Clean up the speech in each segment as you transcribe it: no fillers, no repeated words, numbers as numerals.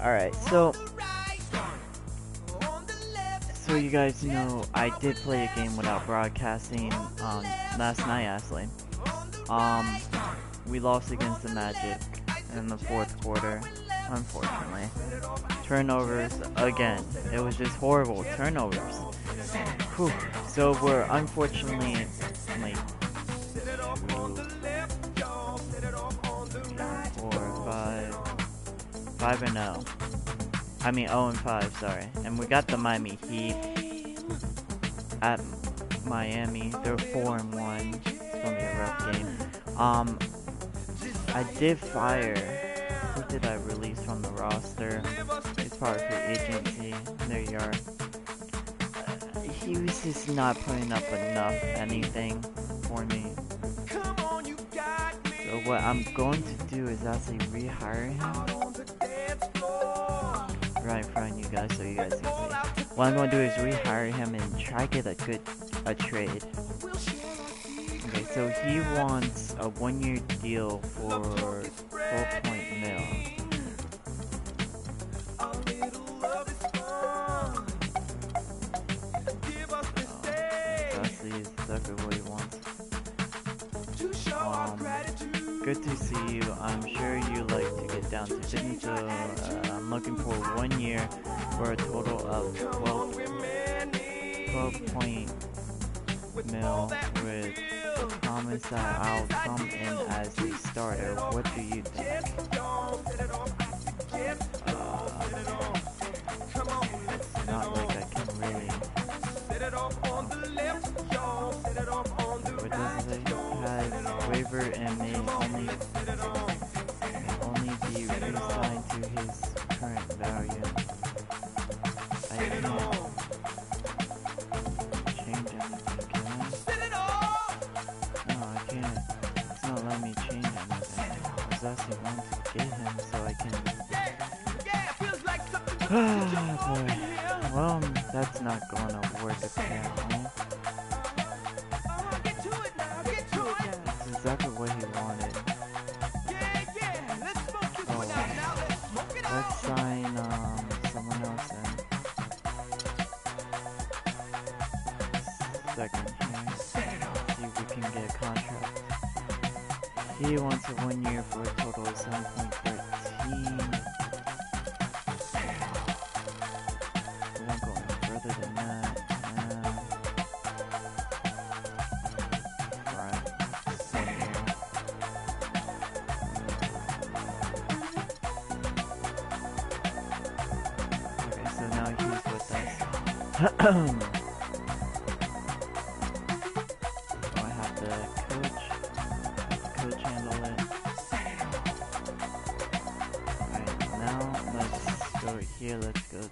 Alright, so you guys know I did play a game without broadcasting last night actually. Um we lost against the Magic in the fourth quarter, unfortunately. Turnovers again. It was just horrible turnovers. Whew. So we're unfortunately like 5-0. I mean 0-5, sorry. And we got the Miami Heat at Miami. They're 4-1. It's gonna be a rough game. I did fire. Who did I release from the roster? It's probably free agency. There you are. He was just not putting up enough anything for me. So what I'm going to do is actually rehire him right in front of you guys so you guys can see. What I'm going to do is rehire him and try to get a trade. Okay, so he wants a 1-year deal for 12 mil. That's exactly what he wants. Good to see you. I'm sure you like to get down to business, so I'm looking for 1 year for a total of 12 mil with the promise that I'll come in as a starter. What do you think? It's not like I can really. What does it say? Has wavered and may only be reassigned to his current value. I can't change anything, can I? No, I can't. It's not letting me change anything. I was actually wanting to get him so I can. Well, that's not going to work apparently. That's exactly what he wanted. Oh, let's sign someone else in. Second here. See if we can get a contract. He wants a 1 year for a total of 7.13. We won't go any further than that. Right. Okay, so now he's with us. I have the coach handle it. Alright, now let's go here, let's go to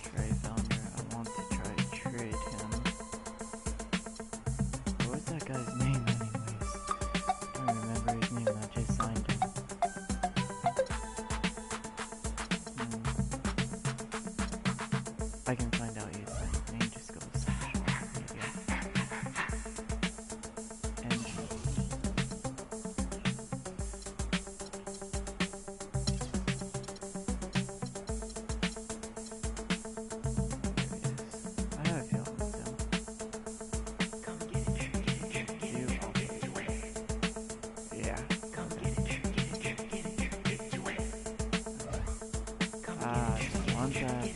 trade founder. I want to try to trade him. What's that guy's name anyways? I don't remember his name, I just signed him. I can find out his name, just go search. And I have a feeling it's him. Yeah. One that.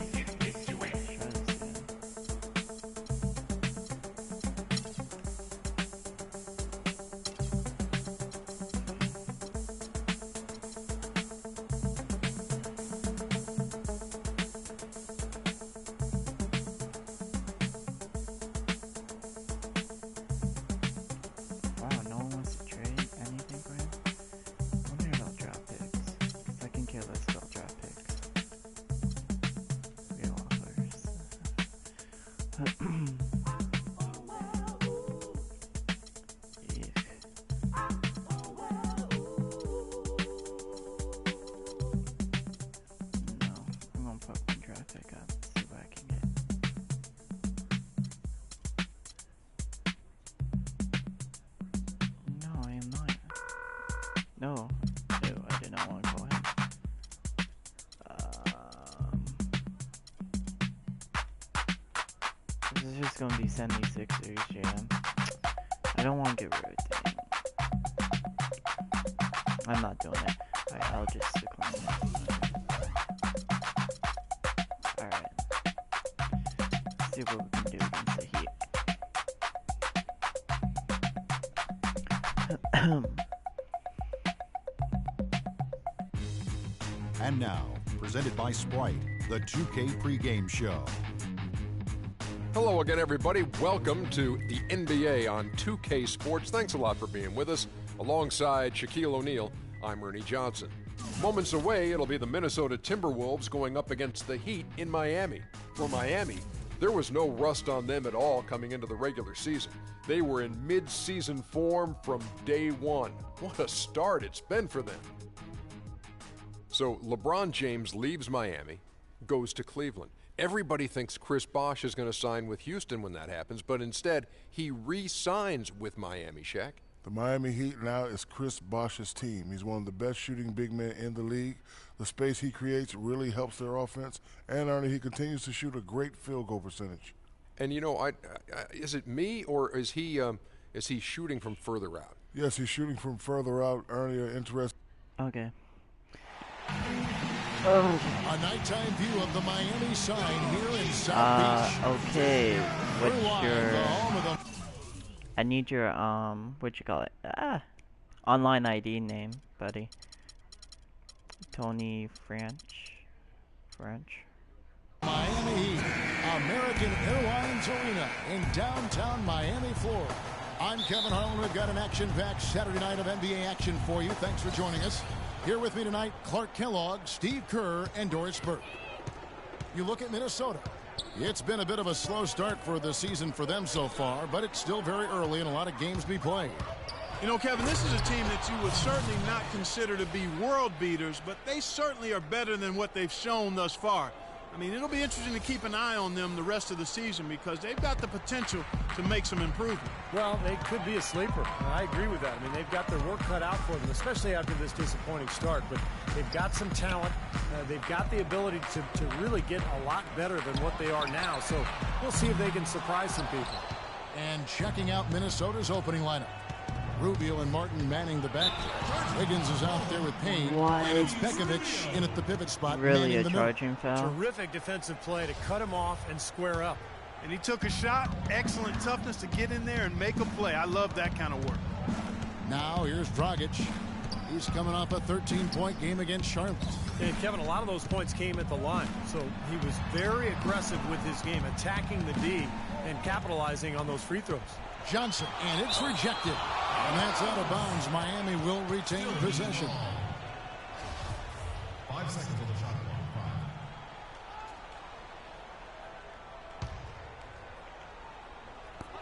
Wow, no one wants to trade anything for him? I wonder about draft picks. Cause I can care less about draft picks. Real offers. No, I'm gonna put one draft pick up, see what I can get. No. No, I did not want to call him. This is just gonna be 76ers, jam. I don't want to get rid of it. I'm not doing it. Alright, I'll just decline it. Alright. See what we can do against the Heat. And now, presented by Sprite, the 2K pregame show. Hello again, everybody. Welcome to the NBA on 2K Sports. Thanks a lot for being with us. Alongside Shaquille O'Neal, I'm Ernie Johnson. Moments away, it'll be the Minnesota Timberwolves going up against the Heat in Miami. For Miami, there was no rust on them at all coming into the regular season. They were in mid-season form from day one. What a start it's been for them. So LeBron James leaves Miami, goes to Cleveland. Everybody thinks Chris Bosh is going to sign with Houston when that happens, but instead he re-signs with Miami, Shaq. The Miami Heat now is Chris Bosh's team. He's one of the best shooting big men in the league. The space he creates really helps their offense, and Ernie, he continues to shoot a great field goal percentage. And you know, is it me or is he shooting from further out? Yes, he's shooting from further out. Ernie, interesting. Okay. A nighttime view of the Miami sign here in South Beach. Okay. What's your... I need your, what you call it? Online ID name, buddy. Tony French. Miami Heat, American Airlines Arena in downtown Miami, Florida. I'm Kevin Harlan. We've got an action-packed Saturday night of NBA action for you. Thanks for joining us. Here with me tonight, Clark Kellogg, Steve Kerr, and Doris Burke. You look at Minnesota. It's been a bit of a slow start for the season for them so far, but it's still very early and a lot of games to be played. You know, Kevin, this is a team that you would certainly not consider to be world beaters, but they certainly are better than what they've shown thus far. I mean, it'll be interesting to keep an eye on them the rest of the season because they've got the potential to make some improvement. Well, they could be a sleeper. I agree with that. I mean, they've got their work cut out for them, especially after this disappointing start. But they've got some talent. They've got the ability to really get a lot better than what they are now. So we'll see if they can surprise some people. And checking out Minnesota's opening lineup. Rubio and Martin manning the back. Wiggins is out there with Payne. And it's Pekovic in at the pivot spot. Really a charging foul? Terrific defensive play to cut him off and square up. And he took a shot. Excellent toughness to get in there and make a play. I love that kind of work. Now here's Dragic. He's coming off a 13-point game against Charlotte. And Kevin, a lot of those points came at the line. So he was very aggressive with his game, attacking the D and capitalizing on those free throws. Johnson, and it's rejected. And that's out of bounds. Miami will retain possession. 5 seconds on the shot clock.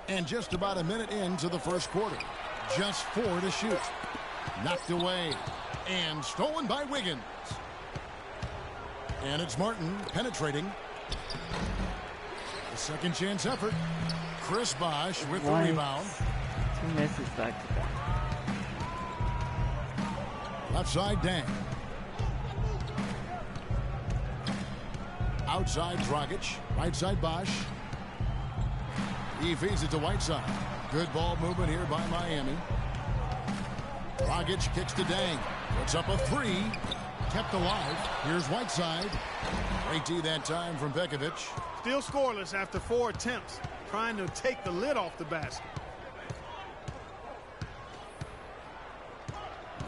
5. And just about a minute into the first quarter. Just 4 to shoot. Knocked away. And stolen by Wiggins. And it's Martin penetrating. A second chance effort. Chris Bosh with the rebound. 2 misses back to back. Left side, Dang. Outside, Dragic. Right side, Bosh. He feeds it to Whiteside. Good ball movement here by Miami. Dragic kicks to Dang. Puts up a 3. Kept alive. Here's Whiteside. Great D that time from Pekovic. Still scoreless after 4 attempts. Trying to take the lid off the basket.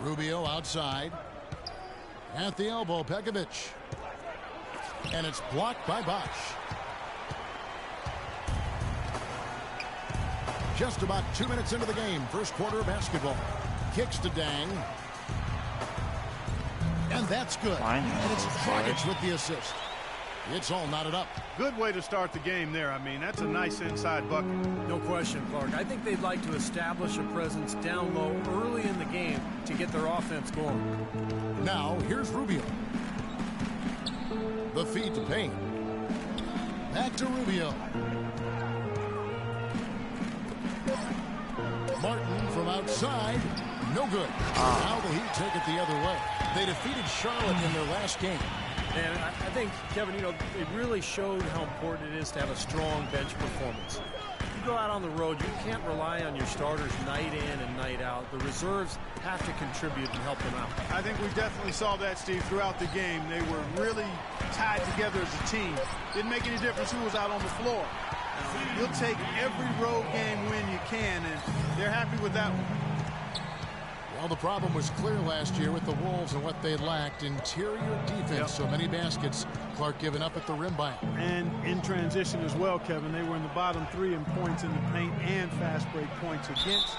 Rubio outside. At the elbow, Pekovic. And it's blocked by Bosh. Just about 2 minutes into the game. First quarter of basketball. Kicks to Dang. And that's good. And it's Dragic with the assist. It's all knotted up. Good way to start the game there. I mean, that's a nice inside bucket. No question, Clark. I think they'd like to establish a presence down low early in the game to get their offense going. Now, here's Rubio. The feed to Payne. Back to Rubio. Martin from outside. No good. Now the Heat take it the other way. They defeated Charlotte in their last game. And I think, Kevin, it really showed how important it is to have a strong bench performance. You go out on the road, you can't rely on your starters night in and night out. The reserves have to contribute and help them out. I think we definitely saw that, Steve, throughout the game. They were really tied together as a team. Didn't make any difference who was out on the floor. You'll take every road game win you can, and they're happy with that one. Well, the problem was clear last year with the Wolves and what they lacked. Interior defense, so many baskets. Clark giving up at the rim by him. And in transition as well, Kevin. They were in the bottom 3 in points in the paint and fast break points against.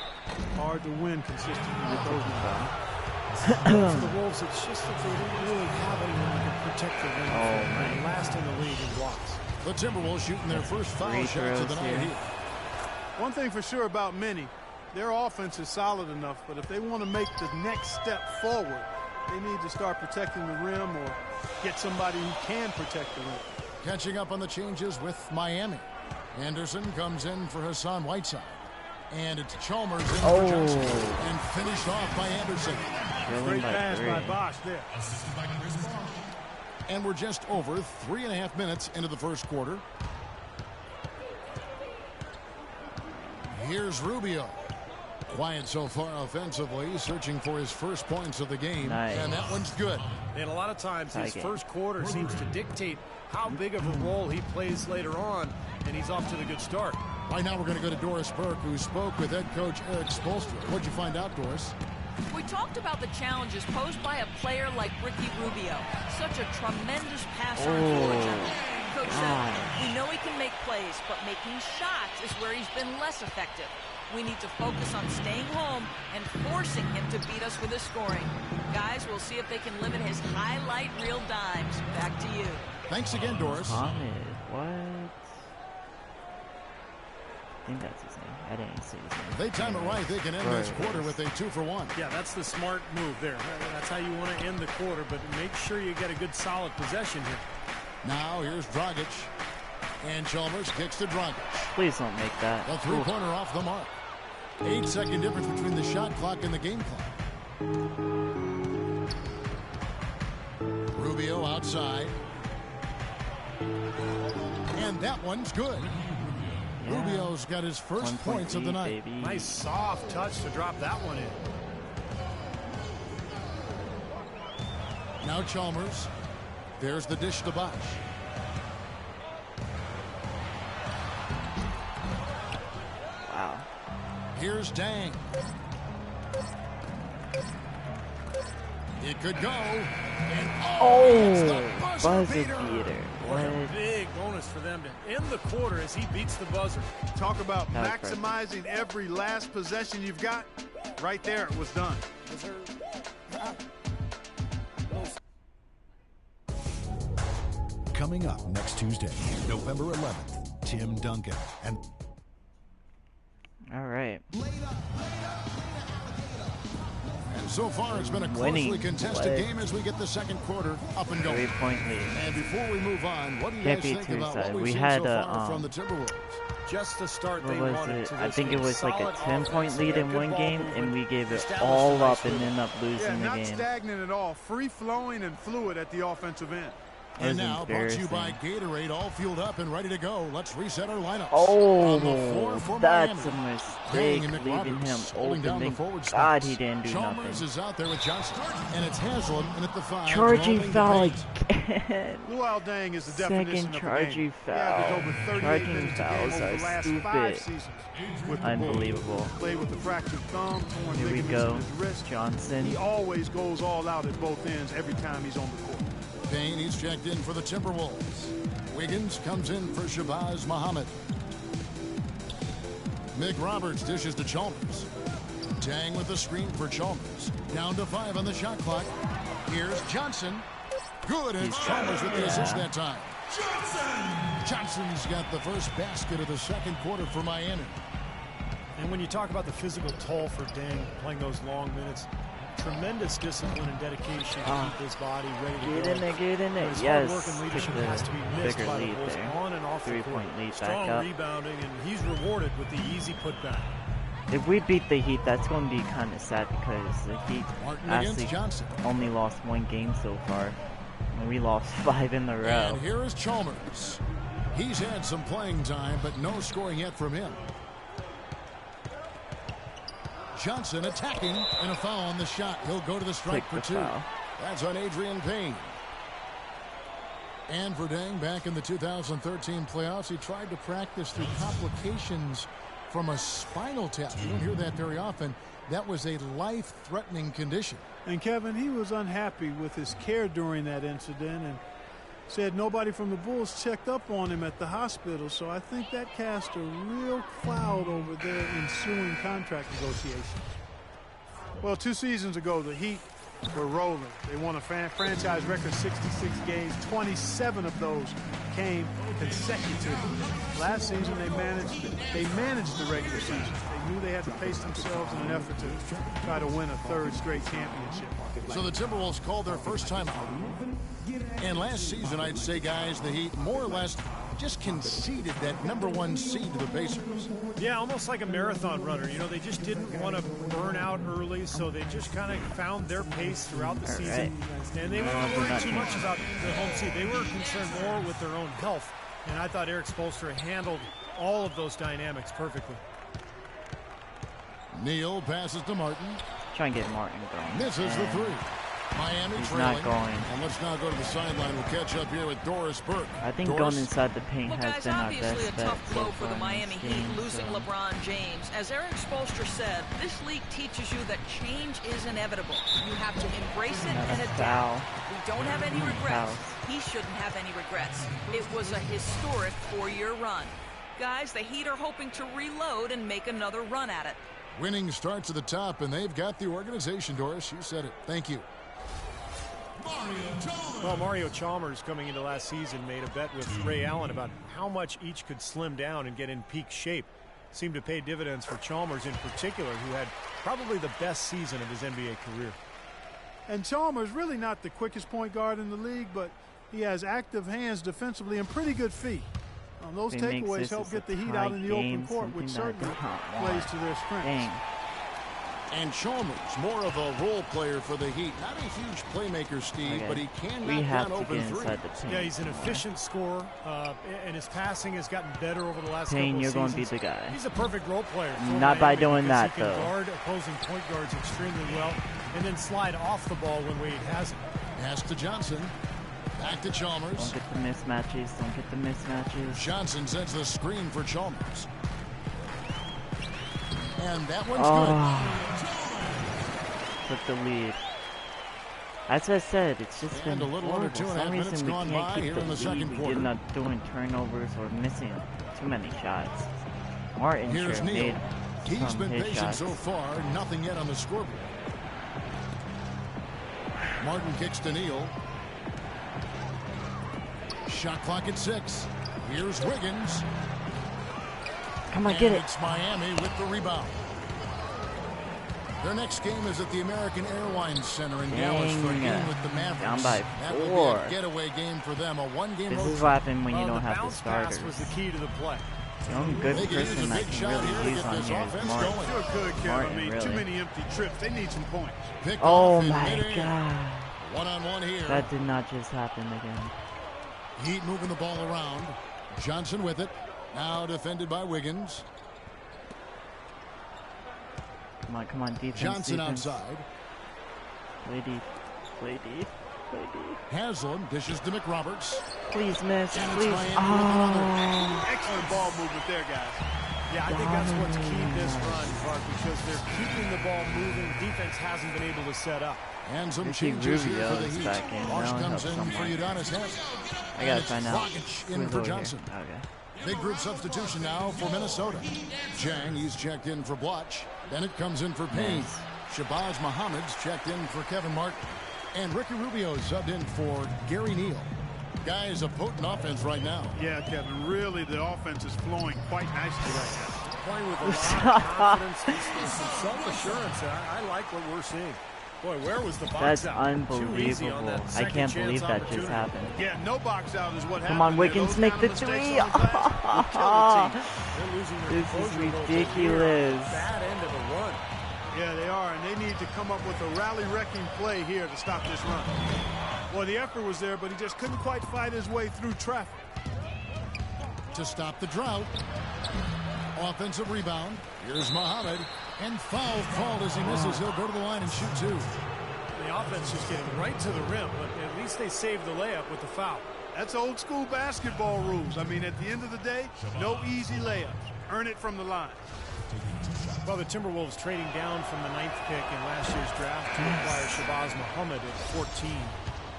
Hard to win consistently with those numbers. For the Wolves, it's just that they didn't really have anyone who could protect the rim. They're last in the league in blocks. The Timberwolves shooting their first foul shots of the night here. One thing for sure about many, their offense is solid enough, but if they want to make the next step forward, they need to start protecting the rim or get somebody who can protect the rim. Catching up on the changes with Miami. Anderson comes in for Hassan Whiteside. And it's Chalmers in for Johnson. And finished off by Anderson. Great pass by Bosch there. And we're just over 3.5 minutes into the first quarter. Here's Rubio. Quiet so far offensively, searching for his first points of the game. Nice. And that one's good. And a lot of times his first quarter seems to dictate how big of a role he plays later on, and he's off to the good start. Right now we're going to go to Doris Burke, who spoke with head coach Eric Spoelstra. What'd you find out, Doris? We talked about the challenges posed by a player like Ricky Rubio. Such a tremendous passer and floor general. Coach said, we know he can make plays, but making shots is where he's been less effective. We need to focus on staying home and forcing him to beat us with his scoring. Guys, we'll see if they can limit his highlight reel dimes. Back to you. Thanks again, Doris. Ahmed, what? I think that's his name. I didn't see his name. If they time it right, they can end this quarter with a 2-for-1. Yeah, that's the smart move there. That's how you want to end the quarter, but make sure you get a good solid possession here. Now here's Dragic. And Chalmers kicks to Dragic. Please don't make that. A three-pointer off the mark. 8-second difference between the shot clock and the game clock. Rubio outside. And that one's good. Yeah. Rubio's got his first points of the night. Baby. Nice soft touch to drop that one in. Now Chalmers. There's the dish to Bosch. Wow. Here's Dang. It could go. And buzzer beater. What a big bonus for them to end the quarter as he beats the buzzer. Talk about maximizing every last possession you've got. Right there, it was done. Coming up next Tuesday, November 11th, Tim Duncan and... All right. And so far, it's been a closely contested game as we get the second quarter up and going. 3-point lead. And before we move on, what do you guys think about what we've seen so far from the Timberwolves? Just the start what they was wanted it? to I think it was like a 10-point lead in one game, movement, and we gave it all up and ended up losing the not game. stagnant at all. Free-flowing and fluid at the offensive end. And now, brought to you by Gatorade, all fueled up and ready to go. Let's reset our lineups. Oh, that's a mistake, leaving him open. Thank God he didn't do Chalmers nothing. is out there with Johnson, and it's Haslam, and at the 5. Charging foul again. Luol Deng is the definition Second of charging foul. Charging fouls are stupid. Unbelievable. Played with the fractured thumb, torn Here we ligaments go. in his wrist. Johnson. He always goes all out at both ends every time he's on the court. Payne, he's checked in for the Timberwolves. Wiggins comes in for Shabazz Muhammad. Mick Roberts dishes to Chalmers. Dang with the screen for Chalmers. Down to 5 on the shot clock. Here's Johnson. Good, and it's Chalmers with the assist that time. Johnson's got the first basket of the second quarter for Miami. And when you talk about the physical toll for Dang playing those long minutes, tremendous discipline and dedication to keep his body ready to go. Get in there. His Yes, hard work and leadership took has to be missed bigger by the lead Bulls there. on and off the court. 3-point lead back Strong up. rebounding, and he's rewarded with the easy putback. If we beat the Heat, that's going to be kind of sad because the Heat Martin actually against Johnson. only lost 1 game so far. And we lost 5 in a row. And here is Chalmers. He's had some playing time, but no scoring yet from him. Johnson attacking, and a foul on the shot. He'll go to the strike for 2. Foul. That's on Adrian Payne. And Verdang back in the 2013 playoffs. He tried to practice through complications from a spinal tap. You don't hear that very often. That was a life-threatening condition. And Kevin, he was unhappy with his care during that incident and said nobody from the Bulls checked up on him at the hospital. So I think that cast a real cloud over their ensuing contract negotiations. Well, 2 seasons ago, the Heat were rolling. They won a franchise record 66 games. 27 of those came consecutively. Last season, they managed the regular season. They knew they had to pace themselves in an effort to try to win a 3rd straight championship. So the Timberwolves called their first time out. And last season, I'd say, guys, the Heat more or less just conceded that #1 seed to the Pacers. Yeah, almost like a marathon runner. You know, they just didn't want to burn out early, so they just kind of found their pace throughout the season. And they weren't worried too much about the home seed. They were concerned more with their own health. And I thought Eric Spoelstra handled all of those dynamics perfectly. Neal passes to Martin. Try and get Martin going. Misses the 3. Miami He's trailing. not going. And let's now go to the sideline. We'll catch up here with Doris Burke. I think Doris? going inside the paint Well, has guys, been our obviously best a bet tough so blow for far the in Miami this Heat game, losing so. LeBron James. As Eric Spoelstra said, this league teaches you that change is inevitable. You have to embrace it and adapt. Foul. We don't have any regrets. He shouldn't have any regrets. It was a historic 4-year run. Guys, the Heat are hoping to reload and make another run at it. Winning starts at the top, and they've got the organization, Doris. You said it. Thank you. Well, Mario Chalmers, coming into last season, made a bet with Ray Allen about how much each could slim down and get in peak shape. Seemed to pay dividends for Chalmers in particular, who had probably the best season of his NBA career. And Chalmers really not the quickest point guard in the league, but he has active hands defensively and pretty good feet. Those If he makes takeaways this help a get the Heat tie out in the game, open court, which something that I certainly don't plays want. to their strengths. Dang. And Chalmers, more of a role player for the Heat. Not a huge playmaker, Steve, Okay. but he can We knock have down to open get three. inside the paint. Yeah, he's an efficient scorer, and his passing has gotten better over the last Payne, couple you're of going seasons. to be the guy. He's a perfect role player. for Not by Miami doing because that, he can though. guard opposing point guards extremely well, and then slide off the ball when Wade has it. Pass to Johnson. Back to Chalmers. Don't get the mismatches. Don't get the mismatches. Johnson sends the screen for Chalmers. And that one's Took the lead. As I said, it's just And been a little under horrible. 2.5 For some minutes reason, we gone can't by keep here the in the lead. second We quarter. did not doing turnovers or missing too many shots. Martin good. Here's sure Neal. made He's some been his patient shots. so far. Nothing yet on the scoreboard. Martin kicks to Neal. Shot clock at 6. Here's Wiggins. Come on, And get it. it's Miami with the rebound. Their next game is at the American Airlines Center in Dallas for a Dang. game with the Mavericks. Down by That will 4. be a getaway game for them. A one-game This road is trip. what happens when you Well, don't the have the bounce starters. pass was the key to the play. The only good They could use a person I big can shot here to really use get on this here is offense Martin. going. Sure could, Kevin. Martin, I mean, really. too many empty trips. They need some points. Pick Oh off in my midair. god. One-on-one here. That did not just happen again. Heat moving the ball around. Johnson with it. Now defended by Wiggins. Come on, defense. Johnson defense. outside. Play deep. Play deep. Play deep. Haslam dishes to McRoberts. Please miss. And it's Please. Miami with another. Excellent ball movement there, guys. Yeah, I think that's what's keyed this run, Clark, because they're keeping the ball moving. Defense hasn't been able to set up. And some Ricky changes here Rubio for the is Heat. back in. Marsh That'll comes help in for someone. Udonis Haslem. I And gotta it's find out. Dragic in who's for over here. Johnson. Okay. Big group substitution now for Minnesota. Jang, he's checked in for Blotch. Bennett comes in for Payne. Nice. Shabazz Muhammad's checked in for Kevin Martin. And Ricky Rubio subbed in for Gary Neal. Guys, a potent offense right now. Yeah, Kevin, really the offense is flowing quite nicely right now. Playing with a lot of confidence and some self-assurance. I like what we're seeing. Boy, where was the box That's out? Too easy on unbelievable. that I second can't chance believe that just opportunity. happened. Yeah, no box out is what happened. Come on, there. Wiggins, Those make kind the of mistakes three. on the glass will kill the team. They're losing their This is composure a little bit here on ridiculous. the bad end of the run. Yeah, they are, and they need to come up with a rally-wrecking play here to stop this run. Boy, the effort was there, but he just couldn't quite fight his way through traffic. To stop the drought. Offensive rebound. Here's Muhammad. And foul called as he misses. He'll go to the line and shoot two. The offense just getting right to the rim, but at least they saved the layup with the foul. That's old school basketball rules. I mean, at the end of the day, no easy layups. Earn it from the line. Well, the Timberwolves trading down from the 9th pick in last year's draft to acquire Shabazz Muhammad at 14.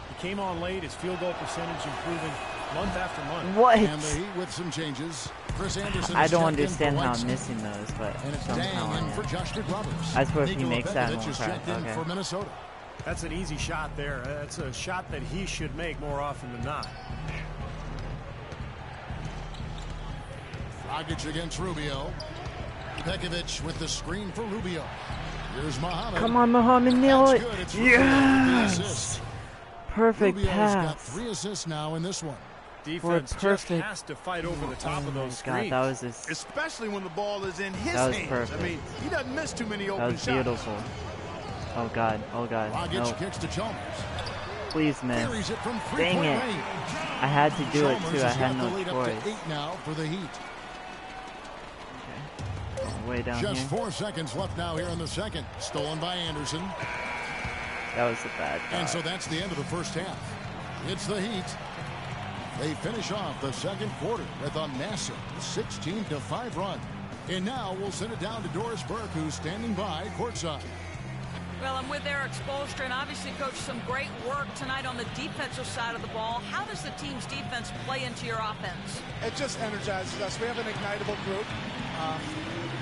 He came on late, his field goal percentage improving month after month. What? And the Heat with some changes. Chris Anderson I is don't checked in understand for how I'm Whiteside. missing those, but And it's somehow Dang I in for am. Josh McRoberts. I swear if he Nikola makes that, Pekovic won't is cry. checked in Okay. for Minnesota. That's an easy shot there. That's a shot that he should make more often than not. Dragic against Rubio. Pekovic with the screen for Rubio. Here's Muhammad. Come on, Muhammad, nail That's it. good. It's Rubio with the assist. Yes. Perfect Rubio's got pass. 3 assists now in this one. Defense just perfect- has to fight over the top Oh of my those God, screens. that was this. Especially when the ball is in his That was hands. perfect. I mean, he doesn't miss too many That open was shots. beautiful. Oh God. Oh God. Dragic No. kicks to Chalmers. Please miss. Carries it from Dang three-point it. range. I had to do it Chalmers too. I has had got the no lead up choice. to 8 now for the Heat. Way down Just here. 4 seconds left now here in the second. Stolen by Anderson. That was a bad And shot. so that's the end of the first half. It's the Heat. They finish off the second quarter with a massive 16-5 run. And now we'll send it down to Doris Burke, who's standing by courtside. Well, I'm with Eric Spoelstra, and obviously, Coach, some great work tonight on the defensive side of the ball. How does the team's defense play into your offense? It just energizes us. We have an ignitable group,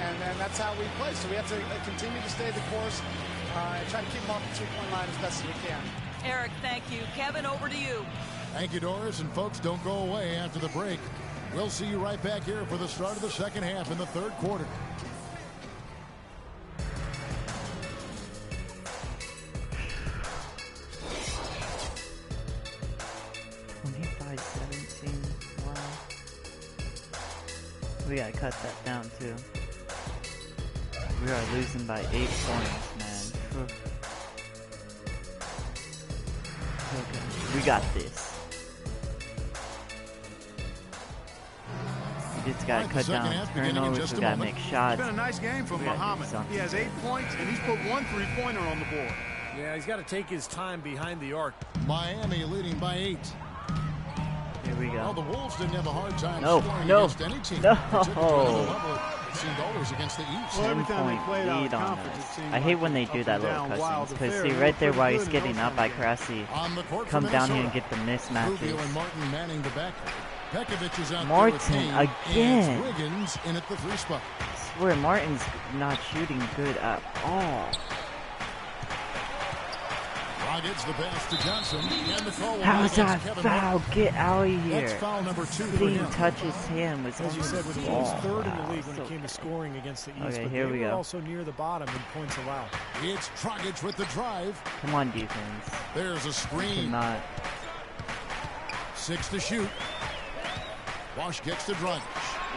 and that's how we play. So we have to continue to stay the course and try to keep them off the two-point line as best as we can. Eric, thank you. Kevin, over to you. Thank you, Doris. And folks, don't go away after the break. We'll see you right back here for the start of the second half in the third quarter. Wow. We gotta cut that down too. We are losing by 8 points, man. Oof. Okay. We got this. We just gotta Right, the cut second down half beginning in turnovers. just We a gotta moment. make It's shots. been a nice game from We gotta do Muhammad. something. He has 8 points, and he's put 1 3-pointer on the board. Yeah, he's got to take his time behind the arc. Miami leading by 8. Here we Well, go. the Wolves didn't have a hard time No, scoring no, against any team. no. Particularly the level it seemed always against the East. Well, every 10 time they point played out lead of on conference, us. it seemed I hate like when they up do and that little down, wild cutscenes. Because affair. see, We right were there pretty while good he's in getting those up, I kind of Cressy On the court come for down here Minnesota. and get the Rubio and mismatches. Martin manning the back. Pekovic is out Martin there with Kane, again. and Wiggins in at the 3 spot. I swear, Martin's not shooting good at all. Gets the pass to Johnson, and the call will How's be that against Kevin foul? Martin. Get out of That's here. foul number 2 He for didn't him. even touch his hand. Was As you on said, his with the Wolves ball. third in the Wow, league when so it came to scoring against the East, Okay, but here they we were go. also near the bottom in points allowed. It's Dragic with the drive. Come on, defense. There's a screen. Cannot. 6 to shoot. Wash gets to Dragic.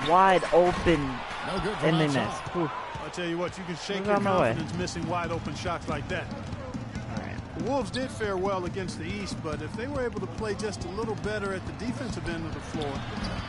Wide open. No good from And they outside. missed. Whew. I'll tell you what, you can shake Move your out my way. confidence missing wide open shots like that. The Wolves did fare well against the East, but if they were able to play just a little better at the defensive end of the floor,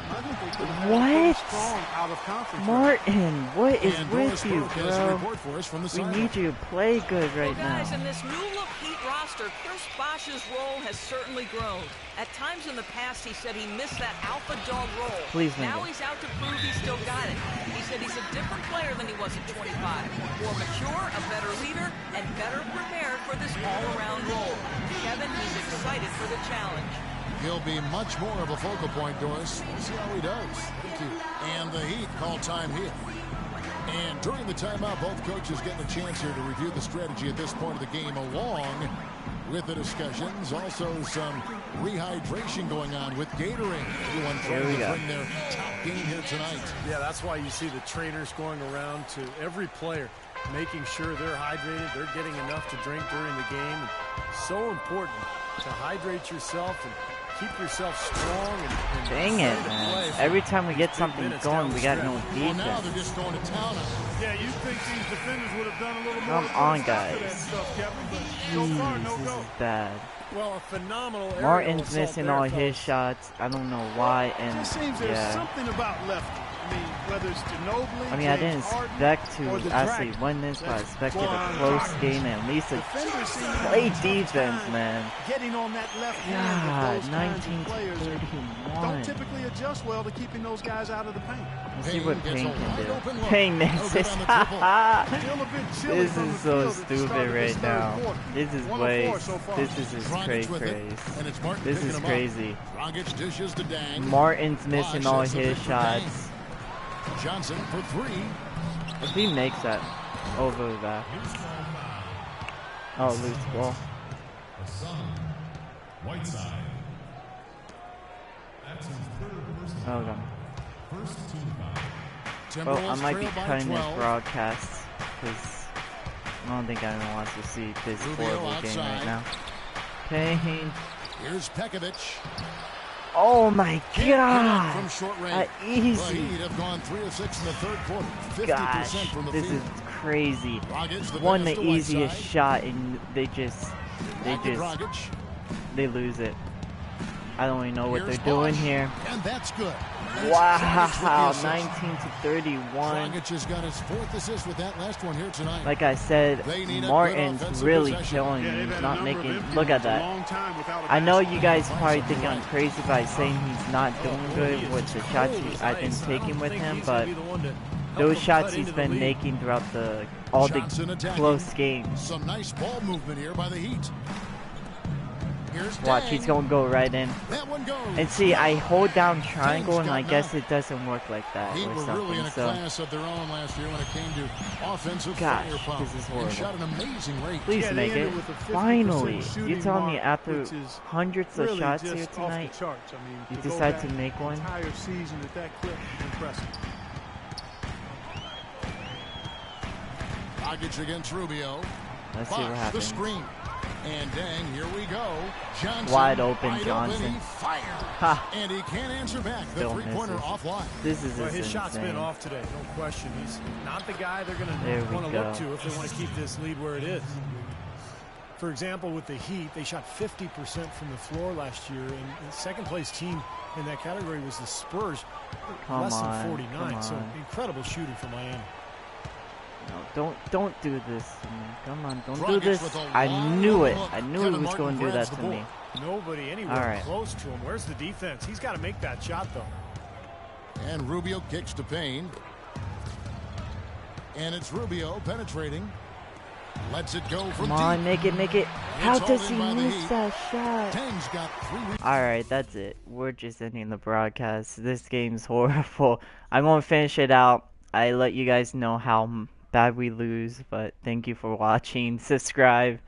I think they could have had a pretty What? strong out-of-conference run. Martin, what is And with Doris you, Burke has a bro? report for us from the We sideline. need you to play good right Well, guys, now. in this new-look Heat roster, Chris Bosh's role has certainly grown. At times in the past, he said he missed that alpha dog role. Please, now Linda. he's out to prove he still got it. He said he's a different player than he was at 25. More mature, a better leader, and better prepared for this all-around role. Kevin, he's excited for the challenge. He'll be much more of a focal point, Doris. We'll see how he does. Thank you. And the Heat call time here. And during the timeout, both coaches getting a chance here to review the strategy at this point of the game, along with the discussions. Also some rehydration going on with Gatorade. Everyone Here trying we to go. bring their top game here tonight. Yeah, that's why you see the trainers going around to every player, making sure they're hydrated, they're getting enough to drink during the game. And so important to hydrate yourself and keep yourself strong and Dang it, man. Every time we get something going, we got no Well, now they're defense. just going to town on it. Yeah, you think these defenders would have done a little more. Come on, to that guys. stuff, Kevin, but so far, Jeez, no this go. is bad. well, a phenomenal aerial Martin's assault missing there, all his fellas. shots. I don't know why, It and just seems there's yeah. something about lefty. I mean, whether it's Ginobili, I mean, I James didn't Harden, expect or to the actually Dragon. win this, but I That's expected a Blonde close Dragon. game and at least a Defenders seem to have play a tough defense, time man. getting on that left hand God, of those kinds 19 of to players that 31. don't typically adjust well to keeping those guys out of the paint. Let's see what Payne Payne gets a can wide do. open look. Payne No misses. good on the triple. Still a bit chilly This from the is so field at the stupid start of this right third now. quarter. This is 1 of way. 4 so far. This is just Dragic with it, crazy. and it's Martin This picking is him crazy. Up. Dragic dishes to Dang. Martin's missing all Bosh hits his it for Dang. shots. Johnson for 3. If he makes that over the back. Oh, loose ball. Whiteside. Oh, God. Timberwolves Well, I might be trail by cutting this 12. broadcast because I don't think anyone wants to see this Rubio horrible game outside. right now. Payne. Here's Pekovic. Oh my Can't get up from God! short range. But Easy. he'd have gone 3 of 6 in the third quarter. 50% Gosh, from the this field. is crazy. Dragic, the Won pass the to easiest Whiteside. shot and they Back to Dragic. lose it. I don't even know what Here's they're doing Bosh, here. And that's good. It's Wow, Dragic with the 19 assist. to 31. Dragic has got his 4th assist with that last one here tonight. Like I said, They need a good Martin's offensive really possession. killing Yeah, me. they've He's had a not number of making. empty Look at ones, a that. long time without a I know basket. you guys probably think I'm crazy by saying he's not doing good with the shots I've been taking with him, but those shots he's been making throughout all Johnson the attacking. close games. Some nice ball movement here by the Heat. Here's Watch, Dang. he's gonna go right in. That one goes. And see, I hold down triangle, Dang's and I got guess none. it doesn't work like that He or were really in something. a So class of their own last year when it came to offensive Gosh, firepower. this is He horrible. shot an amazing rate. please Yeah, they make ended it. with a 50% Finally, shooting you telling me mark, after which is hundreds of really shots just here off the tonight, charts. I mean, you to go decide back to make the one? entire season at that clip is impressive. Dragic against Rubio. Let's see what Bosh, the happens. screen. And Dang, here we go. Johnson. Wide open, wide Johnson. Open, he fires. Ha! And he can't answer back. The Still three-pointer misses. offline. This is Well, just his shot's been insane. off today, no question. He's not the guy they're going There to we want to go. look to if they want to keep this lead where it is. For example, with the Heat, they shot 50% from the floor last year, and the second-place team in that category was the Spurs, Come less on, than 49. come So on. incredible shooting from Miami. No, don't do this to me. Come on, don't do Dragic this. with a I long knew it. look. I knew Kevin he was Martin going to do grabs that the to ball. me. Nobody anywhere All right. close to him. Where's the defense? He's got to make that shot, though. And Rubio kicks to Payne. And it's Rubio penetrating. Lets it go from Come on, deep. make it, make it. How It's all does in he by the miss Heat. that shot? Tang's got 3 rebounds. Alright, that's it. We're just ending the broadcast. This game's horrible. I'm going to finish it out. I let you guys know how bad we lose, but thank you for watching. Subscribe.